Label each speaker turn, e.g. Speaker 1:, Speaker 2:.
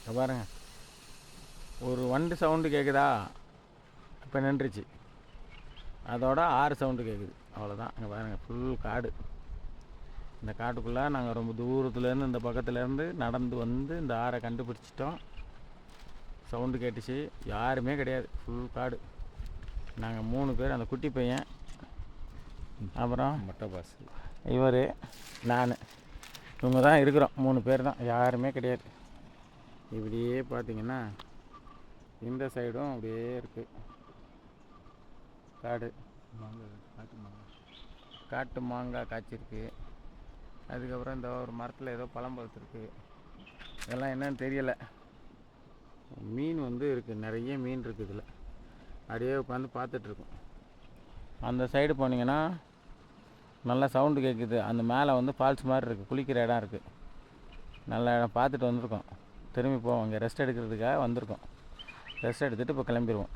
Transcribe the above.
Speaker 1: இங்கே பாருங்க, ஒரு வண்டு சவுண்டு கேட்குதா? இப்போ நின்றுச்சு. அதோட 6 சவுண்டு கேட்குது, அவ்வளோதான். இங்கே பாருங்கள், ஃபுல் காடு. இந்த காட்டுக்குள்ளே நாங்கள் ரொம்ப தூரத்துலேருந்து இந்த பக்கத்துலேருந்து நடந்து வந்து இந்த ஆறை கண்டுபிடிச்சிட்டோம். சவுண்டு கேட்டுச்சு, யாருமே கிடையாது, ஃபுல் காடு. நாங்கள் 3 பேர், அந்த குட்டி பையன், அப்புறம்
Speaker 2: மொட்டை பாஸ்,
Speaker 1: இவர், நான், இவங்க தான் இருக்கிறோம். 3 பேர் தான், யாருமே கிடையாது. இப்படியே பார்த்தீங்கன்னா இந்த சைடும் அப்படியே இருக்குது காடு. காட்டு மாங்காய் காய்ச்சிருக்கு. அதுக்கப்புறம் இந்த ஒரு மரத்தில் ஏதோ பழம் பழுத்துருக்கு. இதெல்லாம் என்னன்னு தெரியலை. மீன் வந்து இருக்குது, நிறைய மீன் இருக்குது இதில். அப்படியே உட்காந்து பார்த்துட்ருக்கோம். அந்த சைடு போனீங்கன்னா நல்லா சவுண்டு கேட்குது. அந்த மேலே வந்து ஃபால்ஸ் மாதிரி இருக்குது, குளிக்கிற இடம் இருக்குது. நல்ல இடம் பார்த்துட்டு வந்திருக்கோம். திரும்பி போவோம், இங்கே ரெஸ்ட் எடுக்கிறதுக்காக வந்திருக்கோம். ரெஸ்ட் எடுத்துகிட்டு இப்போ கிளம்பிடுவோம்.